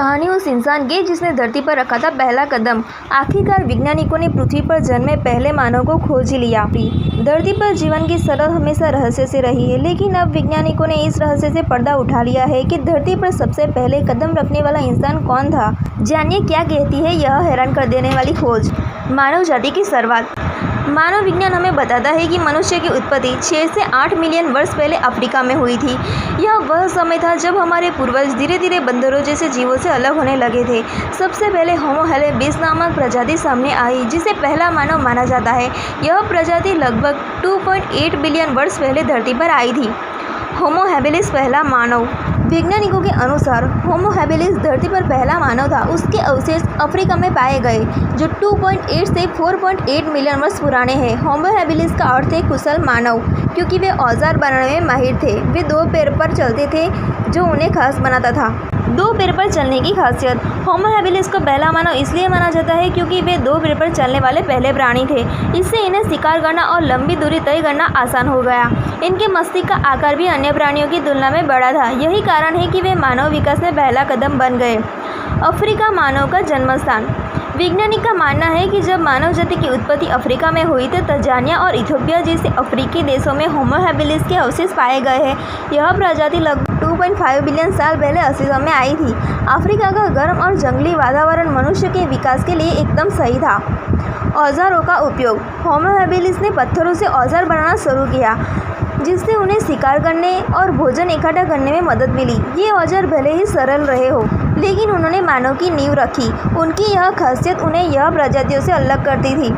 कहानी उस इंसान की जिसने धरती पर रखा था पहला कदम। आखिरकार वैज्ञानिकों ने पृथ्वी पर जन्मे पहले मानव को खोज ही लिया। धरती पर जीवन की शरत हमेशा रहस्य से रही है, लेकिन अब वैज्ञानिकों ने इस रहस्य से पर्दा उठा लिया है कि धरती पर सबसे पहले कदम रखने वाला इंसान कौन था। जानिए क्या कहती है यह हैरान कर देने वाली खोज। मानव जाति की शुरुआत। मानव विज्ञान हमें बताता है कि मनुष्य की उत्पत्ति 6 से 8 मिलियन वर्ष पहले अफ्रीका में हुई थी। यह वह समय था जब हमारे पूर्वज धीरे धीरे बंदरों जैसे जीवों से अलग होने लगे थे। सबसे पहले होमो हैबिलिस नामक प्रजाति सामने आई, जिसे पहला मानव माना जाता है। यह प्रजाति लगभग 2.8 बिलियन वर्ष पहले धरती पर आई थी। होमो हैबिलिस पहला मानव। वैज्ञानिकों के अनुसार होमो हैबिलिस धरती पर पहला मानव था। उसके अवशेष अफ्रीका में पाए गए, जो 2.8 से 4.8 मिलियन वर्ष पुराने हैं। होमो हैबिलिस का अर्थ है कुशल मानव, क्योंकि वे औजार बनाने में माहिर थे। वे 2 पैर पर चलते थे, जो उन्हें खास बनाता था। 2 पैर पर चलने की खासियत। होमो हैबिलिस को पहला मानव इसलिए माना जाता है क्योंकि वे 2 पैर पर चलने वाले पहले प्राणी थे। इससे इन्हें शिकार करना और लंबी दूरी तय करना आसान हो गया। इनके मस्तिष्क का आकार भी अन्य प्राणियों की तुलना में बड़ा था। यही कारण है कि वे मानव विकास में पहला कदम बन गए। अफ्रीका मानव का जन्म स्थान। वैज्ञानिक का मानना है कि जब मानव जाति की उत्पत्ति अफ्रीका में हुई तो तंजानिया और इथियोपिया जैसे अफ्रीकी देशों में होमो हैबिलिस के अवशेष पाए गए हैं। यह प्रजाति लगभग 2.5 बिलियन साल पहले अस्तित्व में आई थी। अफ्रीका का गर्म और जंगली वातावरण मनुष्य के विकास के लिए एकदम सही था। औजारों का उपयोग। होमो हैबिलिस ने पत्थरों से औजार बनाना शुरू किया, जिससे उन्हें शिकार करने और भोजन इकट्ठा करने में मदद मिली। ये औजार भले ही सरल रहे हो, लेकिन उन्होंने मानव की नींव रखी। उनकी यह खासियत उन्हें यह प्रजातियों से अलग करती थी।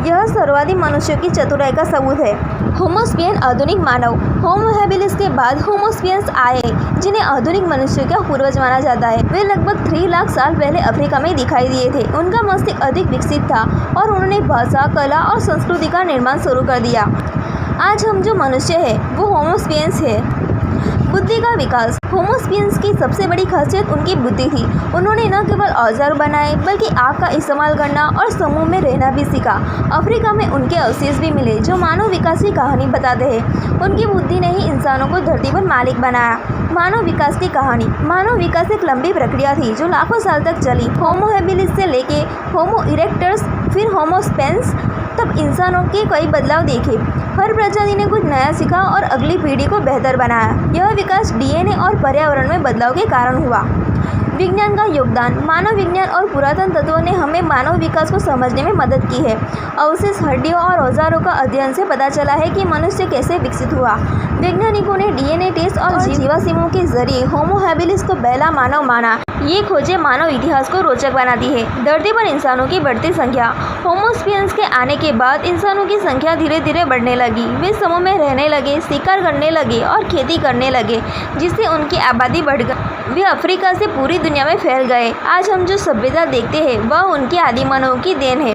यह सर्वाधिक मनुष्यों की चतुराई का सबूत है। होमो सेपियन आधुनिक मानव। होमो हैबिलिस के बाद होमो सेपियंस आए, जिन्हें आधुनिक मनुष्यों का पूर्वज माना जाता है। वे लगभग 3 लाख साल पहले अफ्रीका में दिखाई दिए थे। उनका मस्तिष्क अधिक विकसित था और उन्होंने भाषा, कला और संस्कृति का निर्माण शुरू कर दिया। आज हम जो मनुष्य है वो होमो सेपियंस है। बुद्धि का विकास। होमो सेपियंस की सबसे बड़ी खासियत उनकी बुद्धि थी। उन्होंने न केवल औजार बनाए, बल्कि आँख का इस्तेमाल करना और समूह में रहना भी सीखा। अफ्रीका में उनके अवशेष भी मिले, जो मानव विकास की कहानी बताते हैं। उनकी बुद्धि ने ही इंसानों को धरती पर मालिक बनाया। मानव विकास की कहानी। मानव विकास एक लंबी प्रक्रिया थी जो लाखों साल तक चली। होमो हैबिलिस से लेके होमो इरेक्टस, फिर होमो सेपियंस, तब इंसानों के कई बदलाव देखे। हर प्रजाति ने कुछ नया सीखा और अगली पीढ़ी को बेहतर बनाया। यह विकास डीएनए और पर्यावरण में बदलाव के कारण हुआ। विज्ञान का योगदान। मानव विज्ञान और पुरातन तत्वों ने हमें मानव विकास को समझने में मदद की है। अवशेष, हड्डियों और औजारों का अध्ययन से पता चला है कि मनुष्य कैसे विकसित हुआ। वैज्ञानिकों ने डीएनए टेस्ट और जीवाश्मों के जरिए होमो हैबिलिस को पहला मानव माना। ये खोजें मानव इतिहास को रोचक बनाती है। धरती पर इंसानों की बढ़ती संख्या। होमो सेपियंस के आने के बाद इंसानों की संख्या धीरे धीरे बढ़ने लगी। वे समूह में रहने लगे, शिकार करने लगे और खेती करने लगे, जिससे उनकी आबादी बढ़ गई। वे अफ्रीका से पूरी दुनिया में फैल गए। आज हम जो सभ्यता देखते हैं वह उनके आदिमानव की देन है।